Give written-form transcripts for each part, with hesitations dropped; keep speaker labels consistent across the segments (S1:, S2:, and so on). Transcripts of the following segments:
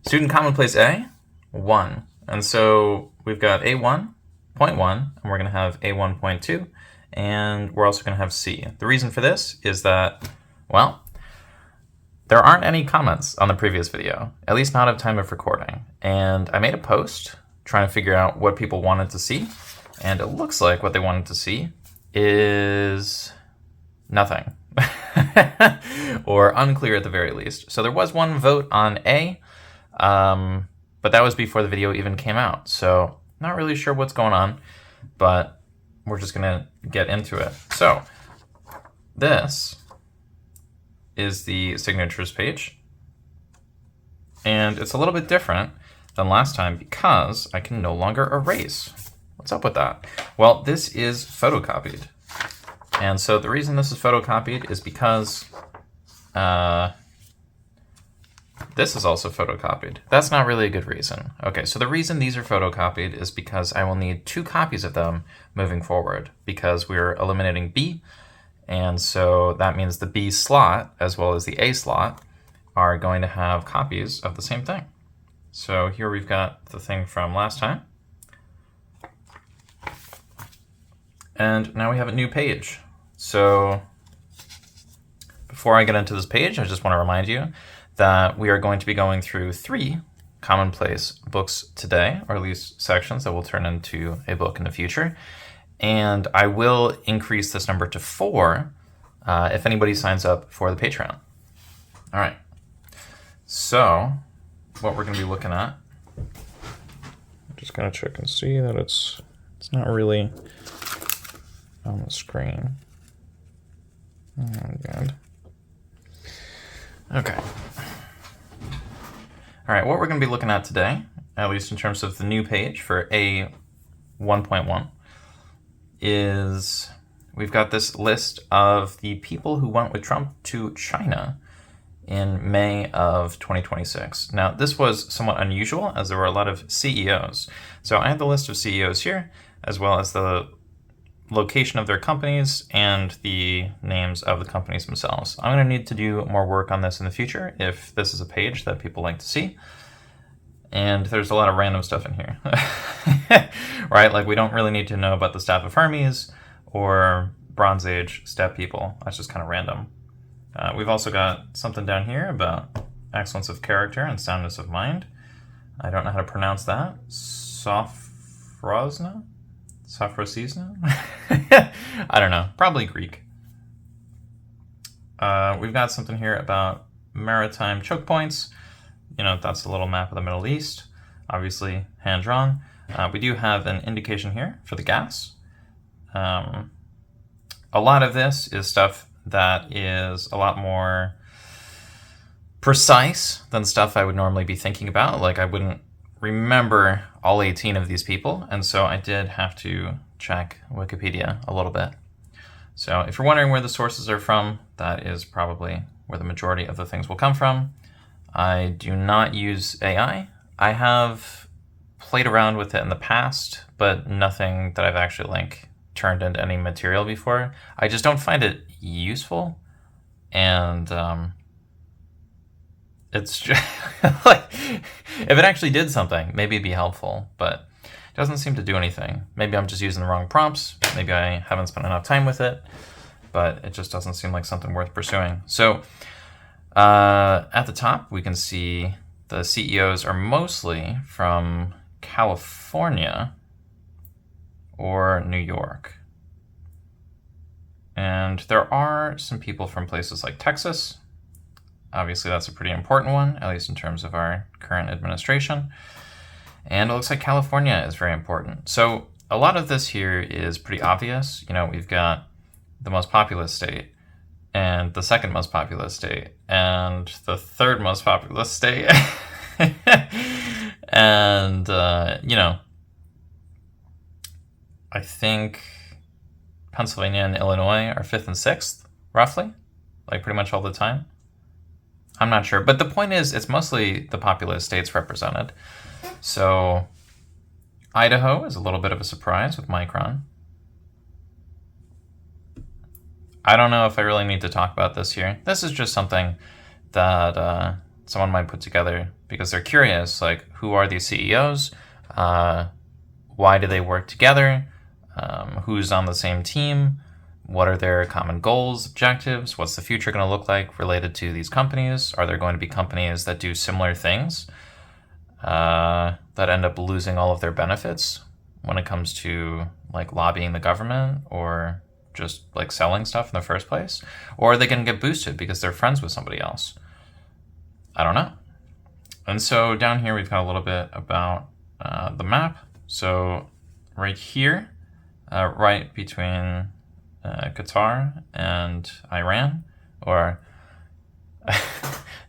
S1: Student Commonplace A, 1. And so we've got A1.1, and we're going to have A1.2, and we're also going to have C. The reason for this is that, well, there aren't any comments on the previous video, at least not at time of recording. And I made a post trying to figure out what people wanted to see, and it looks like what they wanted to see is nothing. Or unclear at the very least. So there was one vote on A, but that was before the video even came out. So not really sure what's going on, but we're just gonna get into it. So this is the signatures page, and it's a little bit different than last time because I can no longer erase. What's up with that? Well, this is photocopied. And so the reason this is photocopied is because this is also photocopied. That's not really a good reason. Okay, so the reason these are photocopied is because I will need 2 copies of them moving forward because we're eliminating B. And so that means the B slot as well as the A slot are going to have copies of the same thing. So here we've got the thing from last time. And now we have a new page. So before I get into this page, I just want to remind you that we are going to be going through 3 commonplace books today, or at least sections that will turn into a book in the future. And I will increase this number to 4 if anybody signs up for the Patreon. All right. So what we're going to be looking at, I'm just going to check and see that it's not really on the screen. Oh, God. Okay. All right, what we're going to be looking at today, at least in terms of the new page for A1.1, is we've got this list of the people who went with Trump to China in May of 2026. Now, this was somewhat unusual as there were a lot of CEOs. So I have the list of CEOs here, as well as the location of their companies and the names of the companies themselves. I'm going to need to do more work on this in the future if this is a page that people like to see. And there's a lot of random stuff in here, right? Like we don't really need to know about the staff of Hermes or Bronze Age step people. That's just kind of random. We've also got something down here about excellence of character and soundness of mind. I don't know how to pronounce that. Sophrosna? Sophrosisna? I don't know. Probably Greek. We've got something here about maritime choke points. You know, that's a little map of the Middle East. Obviously, hand-drawn. We do have an indication here for the gas. A lot of this is stuff that is a lot more precise than stuff I would normally be thinking about. Like, I wouldn't remember all 18 of these people, and so I did have to check Wikipedia a little bit. So if you're wondering where the sources are from, that is probably where the majority of the things will come from. I do not use AI. I have played around with it in the past, but nothing that I've actually turned into any material before. I just don't find it useful, and it's just like, if it actually did something, maybe it'd be helpful, but it doesn't seem to do anything. Maybe I'm just using the wrong prompts. Maybe I haven't spent enough time with it, but it just doesn't seem like something worth pursuing. So at the top, we can see the CEOs are mostly from California or New York. And there are some people from places like Texas. Obviously, that's a pretty important one, at least in terms of our current administration. And it looks like California is very important. So a lot of this here is pretty obvious. You know, we've got the most populous state, and the second most populous state, and the third most populous state. And, you know, I think Pennsylvania and Illinois are 5th and 6th, roughly, like pretty much all the time. I'm not sure, but the point is it's mostly the populous states represented. So Idaho is a little bit of a surprise with Micron. I don't know if I really need to talk about this here. This is just something that someone might put together because they're curious, like, who are these CEOs? Why do they work together? Who's on the same team? What are their common goals, objectives? What's the future going to look like related to these companies? Are there going to be companies that do similar things that end up losing all of their benefits when it comes to like lobbying the government or just like selling stuff in the first place? Or are they going to get boosted because they're friends with somebody else? I don't know. And so down here we've got a little bit about the map. So right here, right between Qatar and Iran, or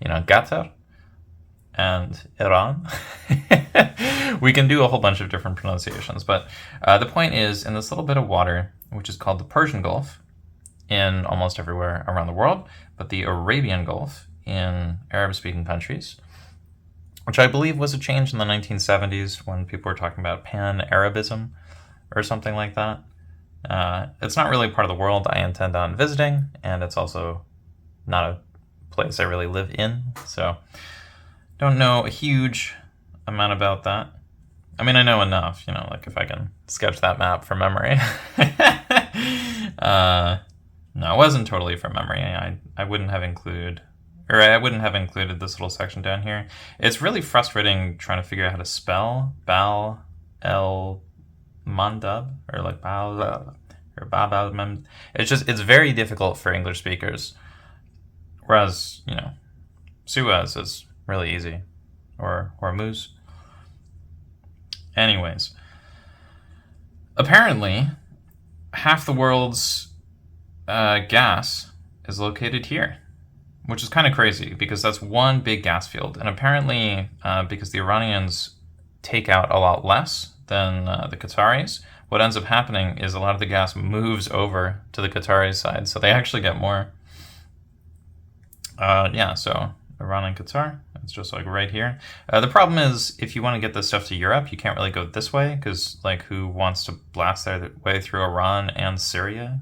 S1: Qatar and Iran. We can do a whole bunch of different pronunciations, but the point is, in this little bit of water, which is called the Persian Gulf in almost everywhere around the world, but the Arabian Gulf in Arab-speaking countries, which I believe was a change in the 1970s when people were talking about pan-Arabism or something like that. It's not really part of the world I intend on visiting, and it's also not a place I really live in, so don't know a huge amount about that. I mean, I know enough, like if I can sketch that map from memory. No, it wasn't totally from memory. I wouldn't have included this little section down here. It's really frustrating trying to figure out how to spell Bal El Mandab, or like Bal or Babal Mem. It's very difficult for English speakers. Whereas, Suez is really easy. Or Hormuz. Anyways. Apparently, half the world's gas is located here, which is kind of crazy because that's one big gas field. And apparently, because the Iranians take out a lot less than the Qataris, what ends up happening is a lot of the gas moves over to the Qatari side, so they actually get more. So Iran and Qatar, it's just like right here. The problem is, if you want to get this stuff to Europe, you can't really go this way, because like who wants to blast their way through Iran and Syria?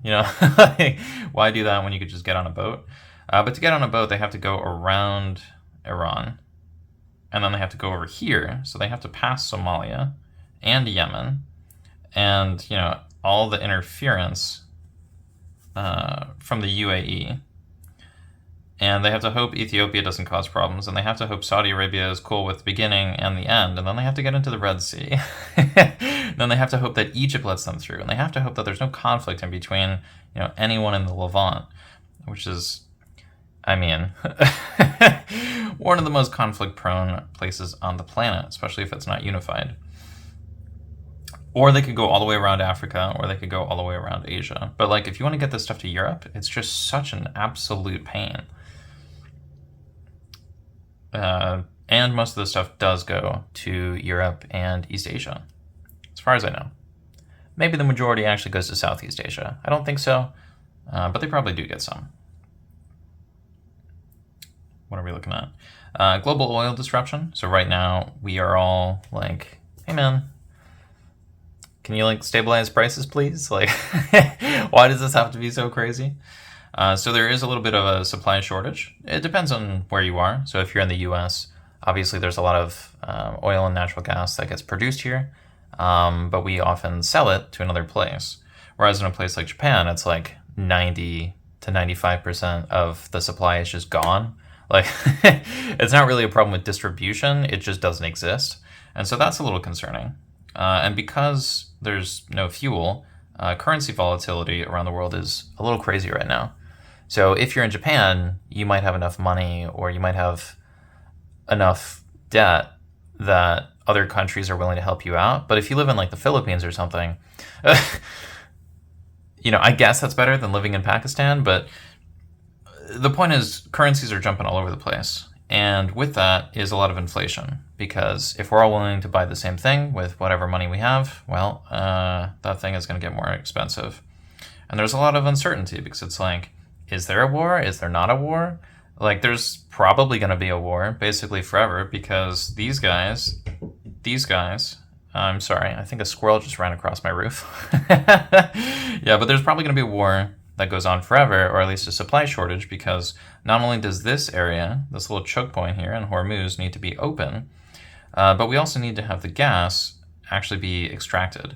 S1: Why do that when you could just get on a boat? But to get on a boat, they have to go around Iran, and then they have to go over here, so they have to pass Somalia and Yemen, and all the interference from the UAE. And they have to hope Ethiopia doesn't cause problems, and they have to hope Saudi Arabia is cool with the beginning and the end, and then they have to get into the Red Sea. Then they have to hope that Egypt lets them through, and they have to hope that there's no conflict in between, anyone in the Levant, which is, one of the most conflict-prone places on the planet, especially if it's not unified. Or they could go all the way around Africa, or they could go all the way around Asia. But like, if you want to get this stuff to Europe, it's just such an absolute pain. And most of the stuff does go to Europe and East Asia, as far as I know. Maybe the majority actually goes to Southeast Asia. I don't think so, but they probably do get some. What are we looking at? Global oil disruption. So right now we are all like, hey man, can you stabilize prices, please? Like, why does this have to be so crazy? So there is a little bit of a supply shortage. It depends on where you are. So if you're in the US, obviously there's a lot of oil and natural gas that gets produced here, but we often sell it to another place. Whereas in a place like Japan, it's like 90 to 95% of the supply is just gone. Like, it's not really a problem with distribution, it just doesn't exist. And so that's a little concerning. And because there's no fuel, currency volatility around the world is a little crazy right now. So if you're in Japan, you might have enough money, or you might have enough debt that other countries are willing to help you out. But if you live in like the Philippines or something, I guess that's better than living in Pakistan. But the point is, currencies are jumping all over the place. And with that is a lot of inflation, because if we're all willing to buy the same thing with whatever money we have, well, that thing is going to get more expensive. And there's a lot of uncertainty, because it's like, is there a war? Is there not a war? Like, there's probably going to be a war basically forever, because these guys, I'm sorry, I think a squirrel just ran across my roof. Yeah, but there's probably going to be a war that goes on forever, or at least a supply shortage, because not only does this area, this little choke point here in Hormuz, need to be open, but we also need to have the gas actually be extracted.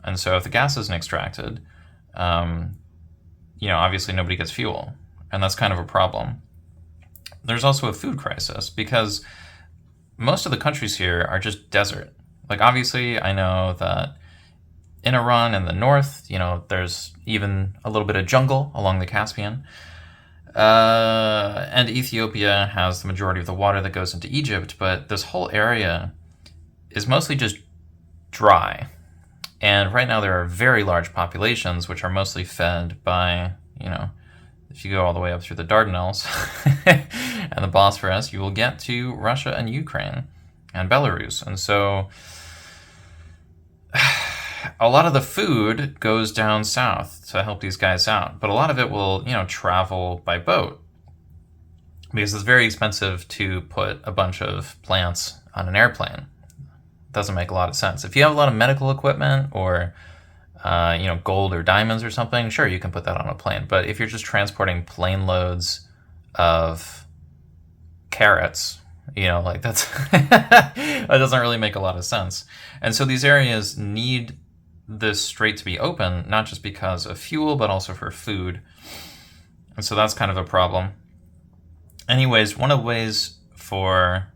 S1: And so if the gas isn't extracted, obviously nobody gets fuel, and that's kind of a problem. There's also a food crisis because most of the countries here are just desert. Like, obviously, I know that in Iran in the north, there's even a little bit of jungle along the Caspian. And Ethiopia has the majority of the water that goes into Egypt, but this whole area is mostly just dry. And right now there are very large populations which are mostly fed by, if you go all the way up through the Dardanelles and the Bosphorus, you will get to Russia and Ukraine and Belarus. And so a lot of the food goes down south to help these guys out, but a lot of it will, travel by boat because it's very expensive to put a bunch of plants on an airplane. It doesn't make a lot of sense. If you have a lot of medical equipment or gold or diamonds or something, sure, you can put that on a plane. But if you're just transporting plane loads of carrots, that's that doesn't really make a lot of sense. And so these areas need this strait to be open, not just because of fuel, but also for food. And so that's kind of a problem. Anyways, one of the ways for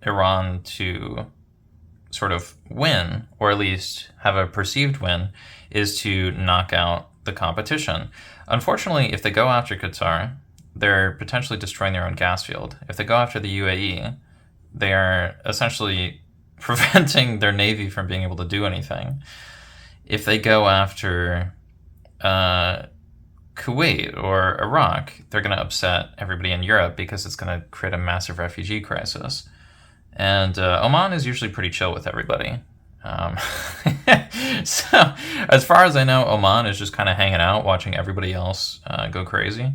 S1: Iran to sort of win, or at least have a perceived win, is to knock out the competition. Unfortunately, if they go after Qatar, they're potentially destroying their own gas field. If they go after the UAE, they are essentially preventing their navy from being able to do anything. If they go after Kuwait or Iraq, they're going to upset everybody in Europe because it's going to create a massive refugee crisis. And Oman is usually pretty chill with everybody. So as far as I know, Oman is just kind of hanging out, watching everybody else go crazy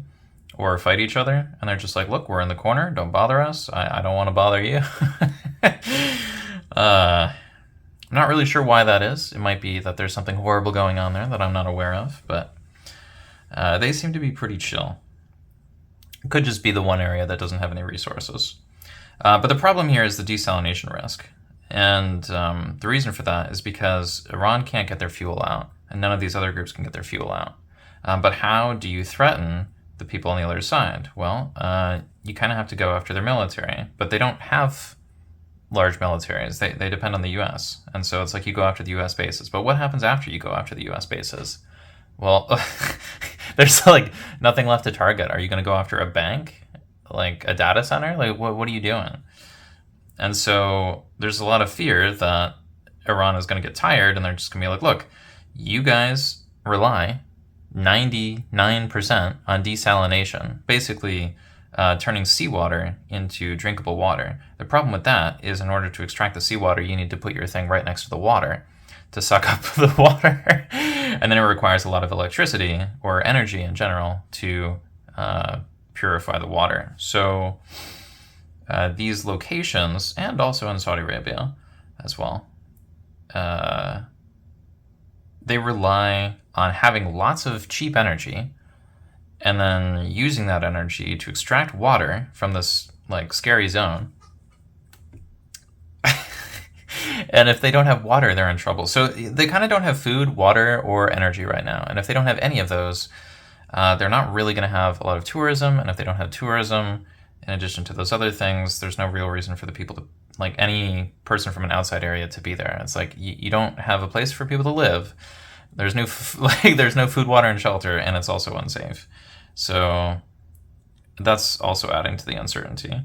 S1: or fight each other. And they're just like, look, we're in the corner. Don't bother us. I don't want to bother you. I'm not really sure why that is. It might be that there's something horrible going on there that I'm not aware of, but they seem to be pretty chill. It could just be the one area that doesn't have any resources. But the problem here is the desalination risk. And the reason for that is because Iran can't get their fuel out, and none of these other groups can get their fuel out. But how do you threaten the people on the other side? Well, you kind of have to go after their military, but they don't have large militaries. They depend on the U.S. And so it's like you go after the U.S. bases. But what happens after you go after the U.S. bases? Well, there's like nothing left to target. Are you going to go after a bank? Like a data center? Like what are you doing? And so there's a lot of fear that Iran is going to get tired and they're just going to be like, look, you guys rely 99% on desalination, basically turning seawater into drinkable water. The problem with that is in order to extract the seawater, you need to put your thing right next to the water to suck up the water. And then it requires a lot of electricity or energy in general to purify the water. So these locations, and also in Saudi Arabia as well, they rely on having lots of cheap energy and then using that energy to extract water from this like scary zone. And if they don't have water, they're in trouble. So they kind of don't have food, water, or energy right now. And if they don't have any of those, they're not really going to have a lot of tourism. And if they don't have tourism, in addition to those other things, there's no real reason for the people to, like any person from an outside area, to be there. It's like you don't have a place for people to live. There's no there's no food, water, and shelter, and it's also unsafe. So that's also adding to the uncertainty.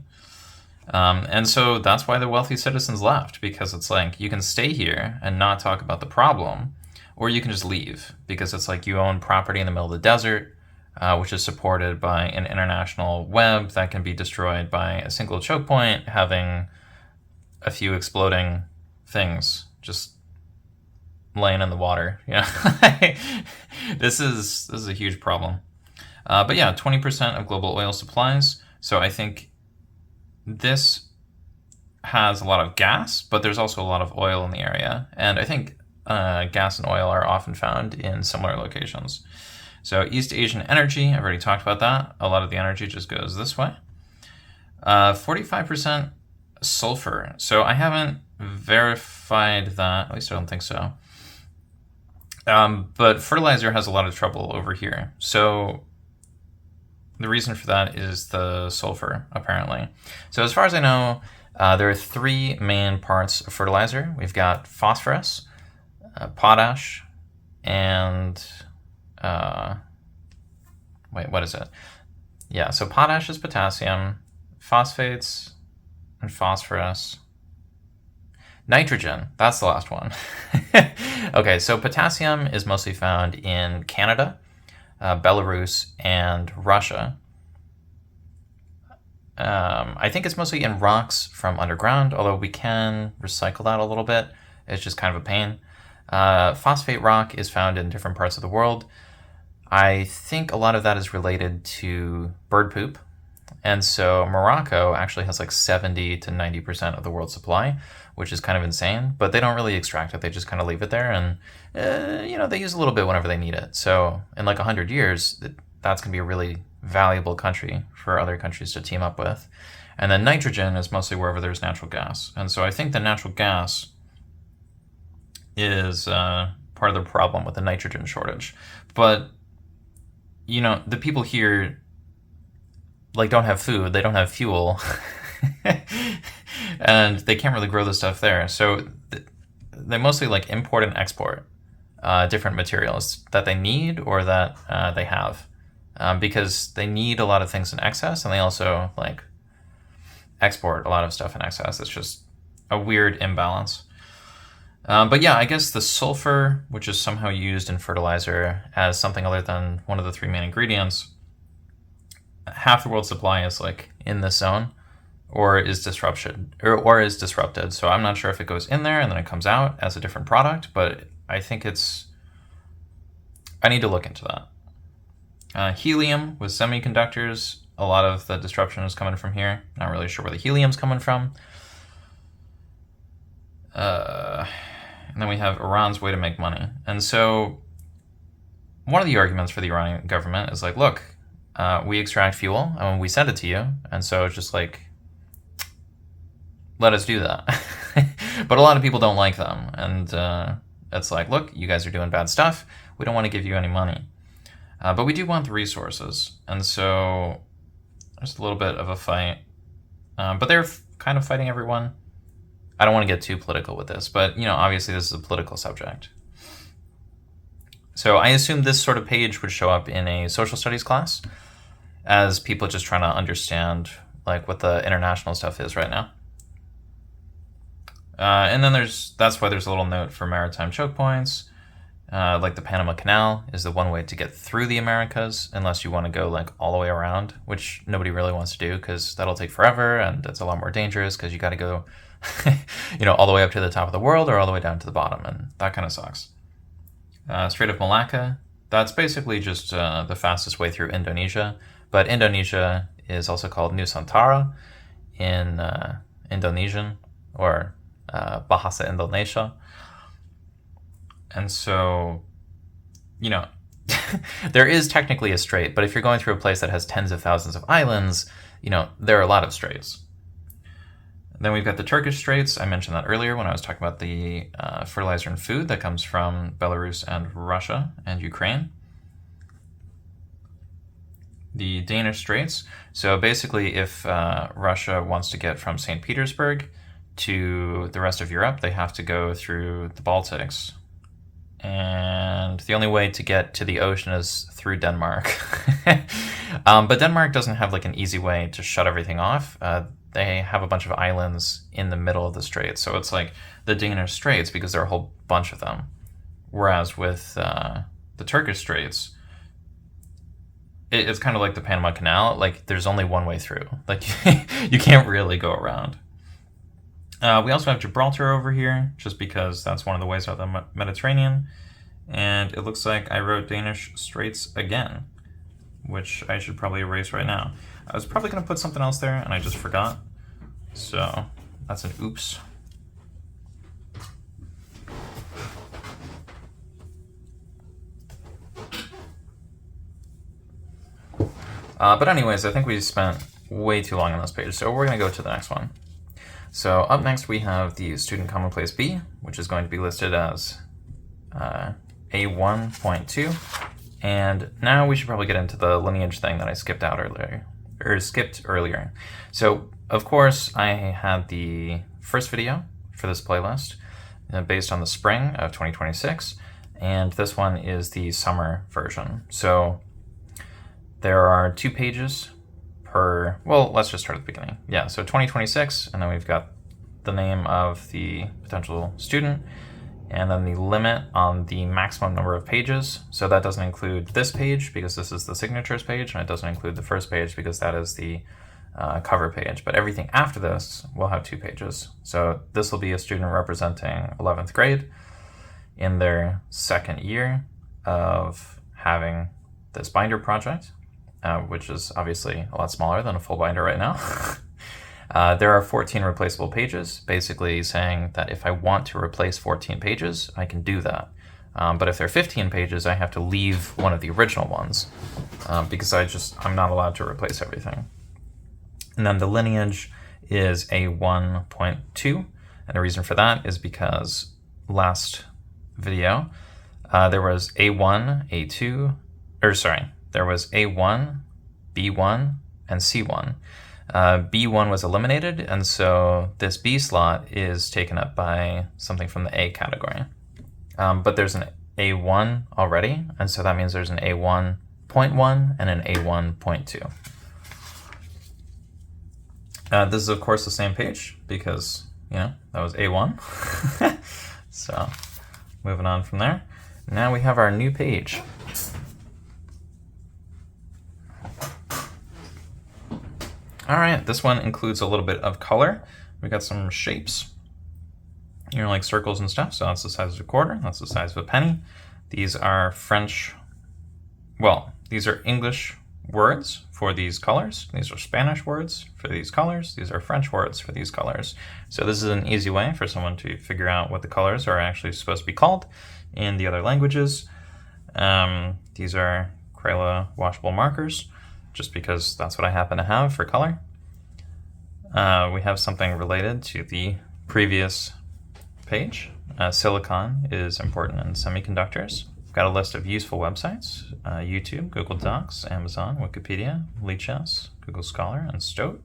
S1: And so that's why the wealthy citizens left, because it's like you can stay here and not talk about the problem, or you can just leave, because it's like you own property in the middle of the desert, which is supported by an international web that can be destroyed by a single choke point having a few exploding things just laying in the water. This is a huge problem. But yeah, 20% of global oil supplies. So I think this has a lot of gas, but there's also a lot of oil in the area. And I think gas and oil are often found in similar locations. So East Asian energy, I've already talked about that. A lot of the energy just goes this way. 45% sulfur. So I haven't verified that. At least I don't think so. But fertilizer has a lot of trouble over here. So the reason for that is the sulfur, apparently. So as far as I know, there are three main parts of fertilizer. We've got phosphorus, potash, and wait, what is it? Yeah, so potash is potassium, phosphates, and phosphorus. Nitrogen, that's the last one. Okay, so potassium is mostly found in Canada, Belarus, and Russia. I think it's mostly in rocks from underground, although we can recycle that a little bit. It's just kind of a pain. Phosphate rock is found in different parts of the world. I think a lot of that is related to bird poop. And so Morocco actually has like 70 to 90% of the world's supply, which is kind of insane, but they don't really extract it. They just kind of leave it there and, they use a little bit whenever they need it. So in like 100 years, that's going to be a really valuable country for other countries to team up with. And then nitrogen is mostly wherever there's natural gas. And so I think the natural gas is part of the problem with the nitrogen shortage. But, the people here don't have food, they don't have fuel, and they can't really grow the stuff there. So they mostly import and export different materials that they need or that they have, because they need a lot of things in excess, and they also export a lot of stuff in excess. It's just a weird imbalance. But yeah, I guess the sulfur, which is somehow used in fertilizer as something other than one of the three main ingredients, half the world's supply is in this zone or is disrupted. So I'm not sure if it goes in there and then it comes out as a different product, but I think I need to look into that. Helium with semiconductors, a lot of the disruption is coming from here. Not really sure where the helium's coming from. And then we have Iran's way to make money. And so one of the arguments for the Iranian government is look, we extract fuel and we send it to you. And so it's just let us do that. But a lot of people don't like them. And it's look, you guys are doing bad stuff. We don't want to give you any money. But we do want the resources. And so there's a little bit of a fight. But they're kind of fighting everyone. I don't want to get too political with this, but obviously this is a political subject. So I assume this sort of page would show up in a social studies class as people just trying to understand what the international stuff is right now. And then that's why there's a little note for maritime choke points. The Panama Canal is the one way to get through the Americas, unless you want to go all the way around, which nobody really wants to do because that'll take forever and it's a lot more dangerous because you got to go all the way up to the top of the world or all the way down to the bottom, and that kind of sucks. Strait of Malacca, that's basically just the fastest way through Indonesia, but Indonesia is also called Nusantara in Indonesian, or Bahasa Indonesia. And so, there is technically a strait, but if you're going through a place that has tens of thousands of islands, there are a lot of straits. Then we've got the Turkish Straits. I mentioned that earlier when I was talking about the fertilizer and food that comes from Belarus and Russia and Ukraine. The Danish Straits. So basically, if Russia wants to get from St. Petersburg to the rest of Europe, they have to go through the Baltics. And the only way to get to the ocean is through Denmark. But Denmark doesn't have an easy way to shut everything off. They have a bunch of islands in the middle of the straits. So it's the Danish Straits because there are a whole bunch of them. Whereas with the Turkish Straits, it's kind of like the Panama Canal. There's only one way through. You can't really go around. We also have Gibraltar over here, just because that's one of the ways out of the Mediterranean. And it looks like I wrote Danish Straits again, which I should probably erase right now. I was probably going to put something else there, and I just forgot. So that's an oops. But anyways, I think we spent way too long on this page, so we're going to go to the next one. So up next we have the student commonplace B, which is going to be listed as A1.2. And now we should probably get into the lineage thing that I skipped earlier. So of course I had the first video for this playlist based on the spring of 2026, and this one is the summer version. So there are 2 pages per, well, let's just start at the beginning. Yeah, so 2026, and then we've got the name of the potential student, and then the limit on the maximum number of pages. So that doesn't include this page because this is the signatures page, and it doesn't include the first page because that is the cover page. But everything after this will have 2 pages. So this will be a student representing 11th grade in their second year of having this binder project, which is obviously a lot smaller than a full binder right now. There are 14 replaceable pages, basically saying that if I want to replace 14 pages, I can do that. But if there are 15 pages, I have to leave one of the original ones because I'm not allowed to replace everything. And then the lineage is A1.2, and the reason for that is because last video there was A1, A2, there was A1, B1, and C1. B1 was eliminated, and so this B slot is taken up by something from the A category. But there's an A1 already, and so that means there's an A1.1 and an A1.2. This is, of course, the same page because, that was A1. So, moving on from there. Now we have our new page. All right, this one includes a little bit of color. We got some shapes, like circles and stuff. So that's the size of a quarter. That's the size of a penny. These are these are English words for these colors. These are Spanish words for these colors. These are French words for these colors. So this is an easy way for someone to figure out what the colors are actually supposed to be called in the other languages. These are Crayola washable markers, just because that's what I happen to have for color. We have something related to the previous page. Silicon is important in semiconductors. We've got a list of useful websites: YouTube, Google Docs, Amazon, Wikipedia, Lichess, Google Scholar, and Stoat.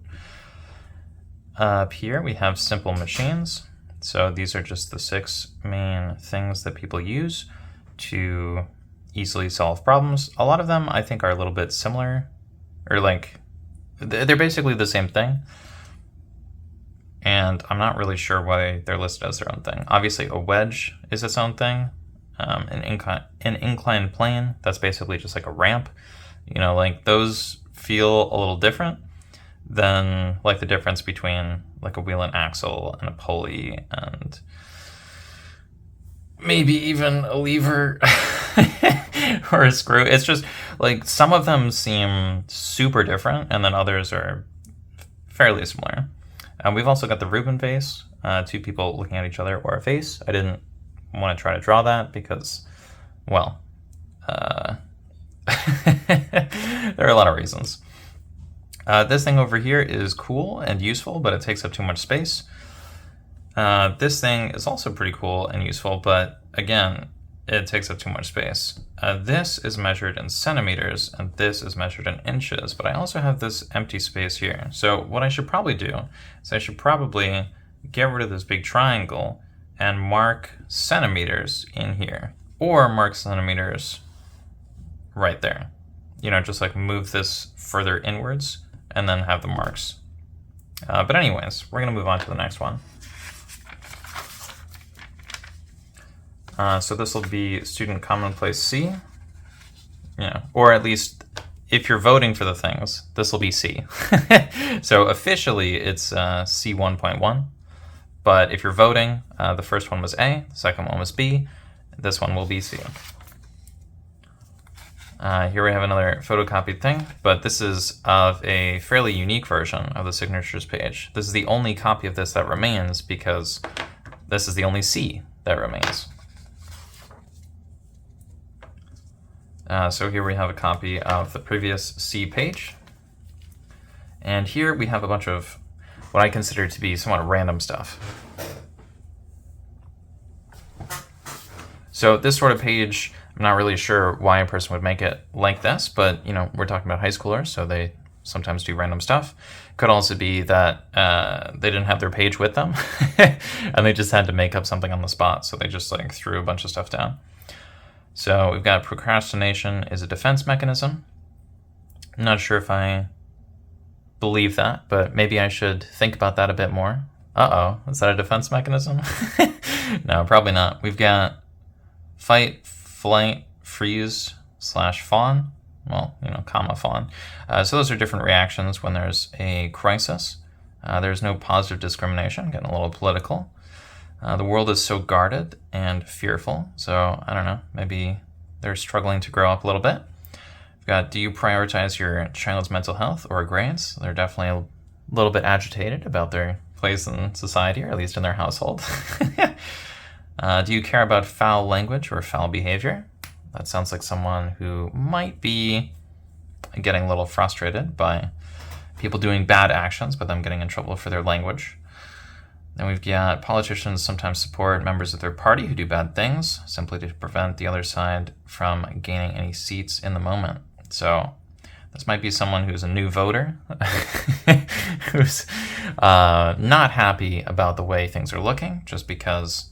S1: Up here we have simple machines. So these are just the 6 main things that people use to easily solve problems. A lot of them I think are a little bit similar, or they're basically the same thing, and I'm not really sure why they're listed as their own thing. Obviously a wedge is its own thing. An inclined plane, that's basically just like a ramp. Those feel a little different than the difference between a wheel and axle and a pulley and maybe even a lever or a screw. It's just some of them seem super different, and then others are fairly similar. We've also got the Rubin vase, 2 people looking at each other, or a face. I didn't want to try to draw that because, there are a lot of reasons. This thing over here is cool and useful, but it takes up too much space. This thing is also pretty cool and useful, but again, it takes up too much space. This is measured in centimeters, and this is measured in inches, but I also have this empty space here. So what I should probably do is I should probably get rid of this big triangle and mark centimeters in here, or mark centimeters right there. Just move this further inwards and then have the marks. But anyways, we're gonna move on to the next one. So this will be student commonplace C, or at least if you're voting for the things, this will be C. So officially it's C1.1, but if you're voting, the first one was A, the second one was B, this one will be C. Here we have another photocopied thing, but this is of a fairly unique version of the signatures page. This is the only copy of this that remains because this is the only C that remains. So here we have a copy of the previous C page. And here we have a bunch of what I consider to be somewhat random stuff. So this sort of page, I'm not really sure why a person would make it like this, but we're talking about high schoolers, so they sometimes do random stuff. Could also be that they didn't have their page with them and they just had to make up something on the spot, so they just like threw a bunch of stuff down. So we've got procrastination is a defense mechanism. I'm not sure if I believe that, but maybe I should think about that a bit more. Is that a defense mechanism? No, probably not. We've got fight, flight, freeze, /fawn. Well, comma fawn. So those are different reactions when there's a crisis. There's no positive discrimination, getting a little political. The world is so guarded and fearful, so I don't know, maybe they're struggling to grow up a little bit. We've got, do you prioritize your child's mental health or grades? They're definitely a little bit agitated about their place in society, or at least in their household. Do you care about foul language or foul behavior? That sounds like someone who might be getting a little frustrated by people doing bad actions, but them getting in trouble for their language. Then we've got politicians sometimes support members of their party who do bad things, simply to prevent the other side from gaining any seats in the moment. So this might be someone who's a new voter, who's not happy about the way things are looking, just because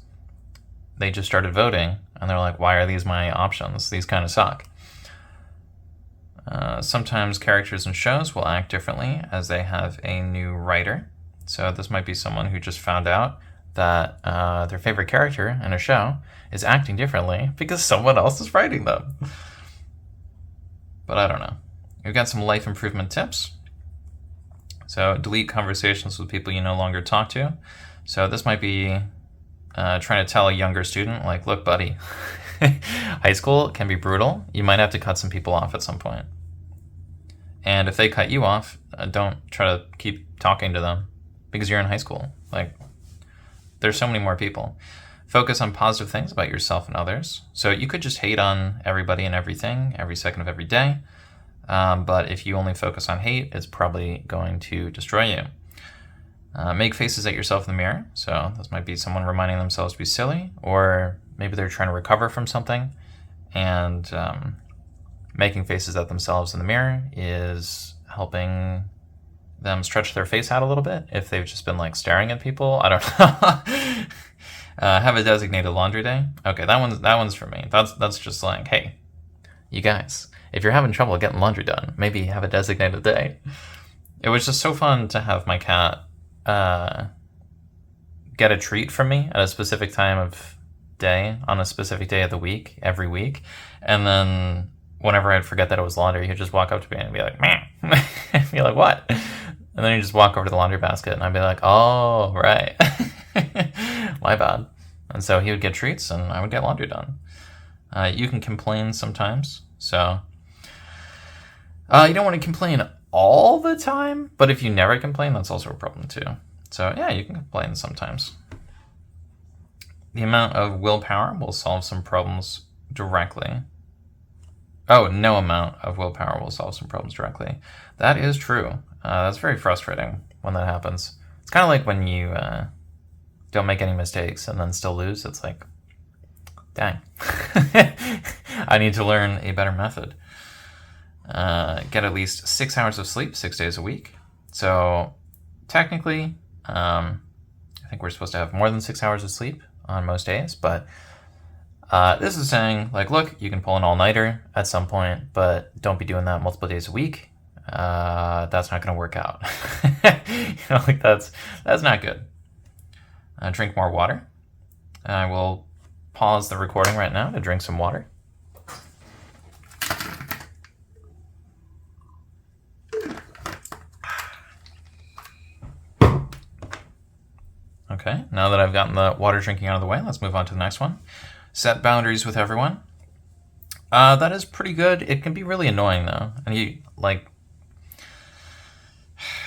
S1: they just started voting, and they're like, why are these my options? These kind of suck. Sometimes characters in shows will act differently as they have a new writer. So this might be someone who just found out that their favorite character in a show is acting differently because someone else is writing them. But I don't know. We've got some life improvement tips. So delete conversations with people you no longer talk to. So this might be trying to tell a younger student, like, look, buddy, high school can be brutal. You might have to cut some people off at some point. And if they cut you off, don't try to keep talking to them because you're in high school. Like, there's so many more people. Focus on positive things about yourself and others. So you could just hate on everybody and everything every second of every day. But if you only focus on hate, it's probably going to destroy you. Make faces at yourself in the mirror. So this might be someone reminding themselves to be silly, or maybe they're trying to recover from something, and making faces at themselves in the mirror is helping them stretch their face out a little bit if they've just been like staring at people. I don't know. Have a designated laundry day. Okay, that one's for me. That's just like, hey, you guys, if you're having trouble getting laundry done, maybe have a designated day. It was just so fun to have my cat get a treat from me at a specific time of day on a specific day of the week every week, and then whenever I'd forget that it was laundry, he'd just walk up to me and be like, meh. I'd be like, what? And then he'd just walk over to the laundry basket, and I'd be like, oh, right. My bad. And so he would get treats, and I would get laundry done. You can complain sometimes, so you don't want to complain all the time, but if you never complain, that's also a problem too. So yeah, you can complain sometimes. The amount of willpower will solve some problems directly. Oh, no amount of willpower will solve some problems directly. That is true. That's very frustrating when that happens. It's kind of like when you don't make any mistakes and then still lose. It's like, dang. I need to learn a better method. Get at least 6 hours of sleep 6 days a week. So technically, I think we're supposed to have more than 6 hours of sleep on most days, but this is saying, like, look, you can pull an all-nighter at some point, but don't be doing that multiple days a week. That's not going to work out. Like that's not good. Drink more water. I will pause the recording right now to drink some water. Okay, now that I've gotten the water drinking out of the way, let's move on to the next one. Set boundaries with everyone. That is pretty good. It can be really annoying though. And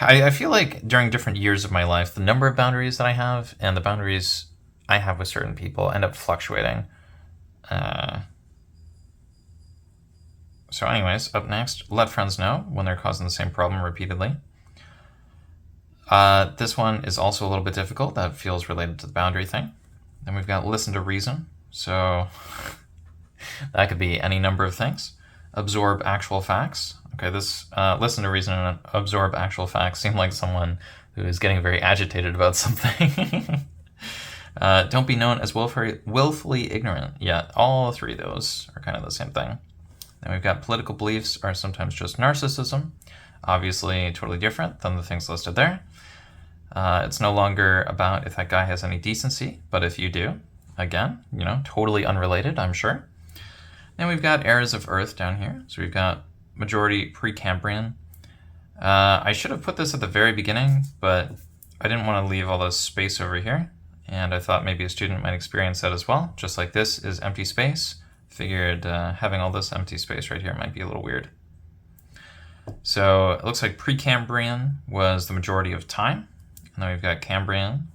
S1: I feel like during different years of my life, the number of boundaries that I have and the boundaries I have with certain people end up fluctuating. So anyways, up next, let friends know when they're causing the same problem repeatedly. This one is also a little bit difficult. That feels related to the boundary thing. Then we've got listen to reason. So that could be any number of things. Absorb actual facts. Okay, this listen to reason and absorb actual facts seem like someone who is getting very agitated about something. Don't be known as willfully ignorant. Yeah, all three of those are kind of the same thing. Then we've got political beliefs are sometimes just narcissism. Obviously totally different than the things listed there. It's no longer about if that guy has any decency, but if you do. Again, totally unrelated, I'm sure. Then we've got eras of Earth down here. So we've got majority Precambrian. I should have put this at the very beginning, but I didn't want to leave all this space over here. And I thought maybe a student might experience that as well. Just like this is empty space. Figured having all this empty space right here might be a little weird. So it looks like Precambrian was the majority of time. And then we've got Cambrian,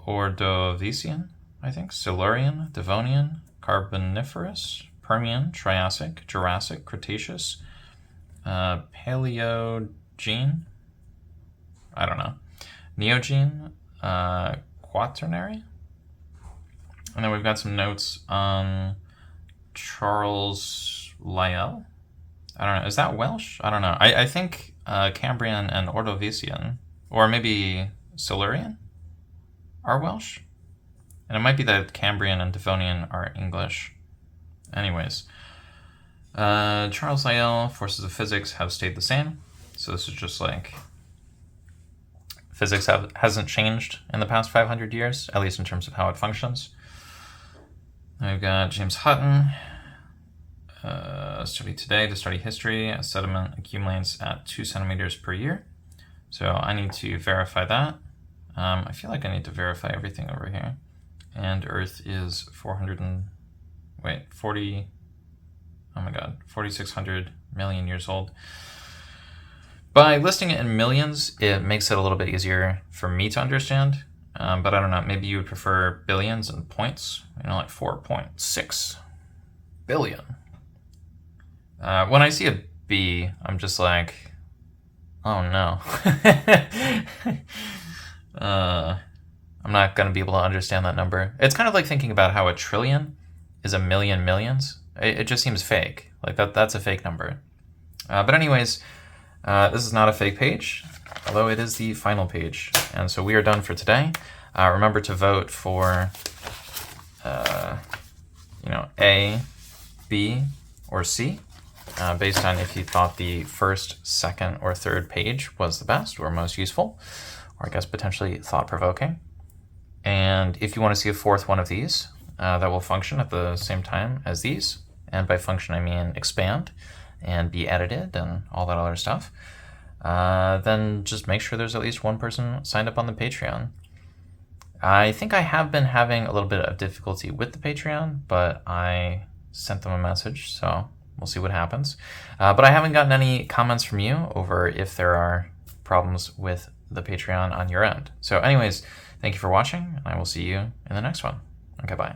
S1: Ordovician, I think, Silurian, Devonian, Carboniferous, Permian, Triassic, Jurassic, Cretaceous, Paleogene, I don't know, Neogene, Quaternary. And then we've got some notes on Charles Lyell. I don't know, is that Welsh? I don't know. I think Cambrian and Ordovician, or maybe Silurian, are Welsh. And it might be that Cambrian and Devonian are English. Anyways, Charles Lyell, forces of physics have stayed the same. So this is just like physics hasn't changed in the past 500 years, at least in terms of how it functions. Then we've got James Hutton, study today to study history. A sediment accumulates at 2 centimeters per year. So I need to verify that. I feel like I need to verify everything over here. And Earth is 4,600 million years old. By listing it in millions, it makes it a little bit easier for me to understand. But I don't know, maybe you would prefer billions and points, like 4.6 billion. When I see a B, I'm just like, oh no. I'm not going to be able to understand that number. It's kind of like thinking about how a trillion is a million millions. It just seems fake. Like that's a fake number. But anyways, this is not a fake page, although it is the final page. And so we are done for today. Remember to vote for, A, B, or C, based on if you thought the first, second, or third page was the best or most useful, or I guess potentially thought-provoking. And if you want to see a fourth one of these, that will function at the same time as these, and by function I mean expand and be edited and all that other stuff, then just make sure there's at least one person signed up on the Patreon. I think I have been having a little bit of difficulty with the Patreon, but I sent them a message, so we'll see what happens. But I haven't gotten any comments from you over if there are problems with the Patreon on your end. So anyways, thank you for watching, and I will see you in the next one. Okay, bye.